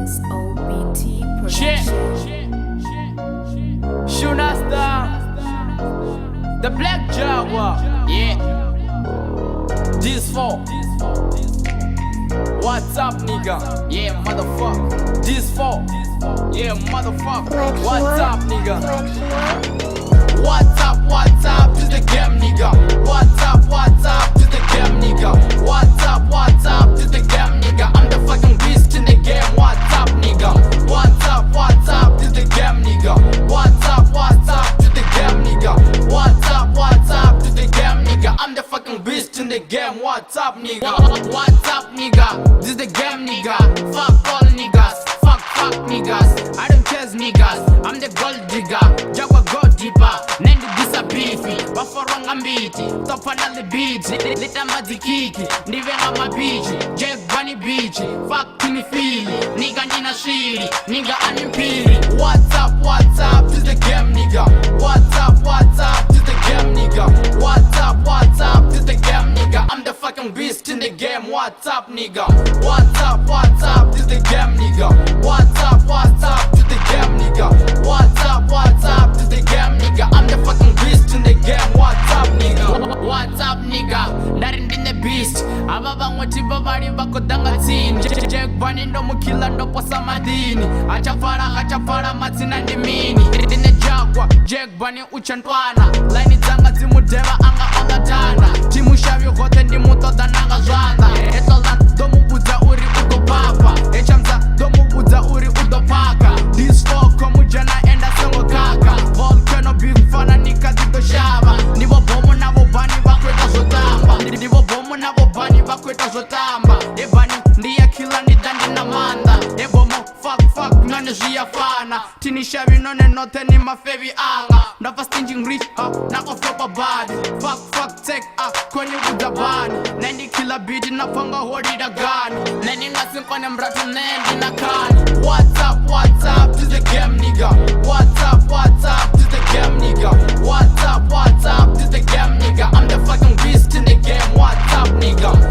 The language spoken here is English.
SOBT Shit. production. Shunasta, the Black Jaguar, yeah. This for what's up, nigga? Yeah, motherfucker. This for yeah, motherfucker. What's up, nigga? What's up to the game, nigga? What's up to the game, nigga? What's up to the game, nigga? I'm the fucking beast in the game. What's up, nigga? What's up to the game, nigga? What's up to the game, nigga? What's up to the game, nigga? I'm the fucking beast in the game. What's up, nigga? What's up, nigga? This the game, nigga. Fuck all niggas. Fuck niggas. I don't care niggas. I'm the gold digger. Jaguar go deeper. Nendi disa beefy. Baforanga mbiti. Topana the beach. Lita mazikiki. Ndivenga mabichi. Jack Bunny beach. Fuck kini fili. Nigga nina shiri. Nigga animpiri. What's up to the game, nigga? What's up to the game, nigga? What's up to the game, nigga? I'm the fucking beast in the game. What's up, nigga? What's up to the game, nigga? What's up to the game, nigga? What's up to the game, nigga? I'm the fucking beast in the game. What's up, nigga? What's up, nigga? Narindi the beast. Aba bangwati babari bakodanga tsini. Jack Bunny ndo mukila ndo posa madini. Achafara matsina ndimini. Ndine Jaguar, Jack Bunny uchantwana. Line dzanga dzimudeva anga ongatana. Timushavyo hote ndimutoda nanga zvanda. Etola domubudza uri udopapa. Echamza domubudza uri udopaka. This fuck komujana enda sengo kaka. Volcano big fana nikadzitoshava. Ndivo bomo navo bani vakweta zvotamba. Ndivo bomo navo bani vakweta zvotamba. Ebani ndiya kila ndidandi na manda. Ebomo fuck none zviyafana. Tinishavi none note ni mafevi anga. Ndapa stinging rich nako flopa body. Fuck take kwenye udabani. Nendi kila beat napanga hodi da gani. Nendi ngasinkone mratu nendi na kani. What's up to the game, nigga? What's up to the game, nigga? What's up to the game, nigga? I'm the fucking beast in the game. What's up, nigga?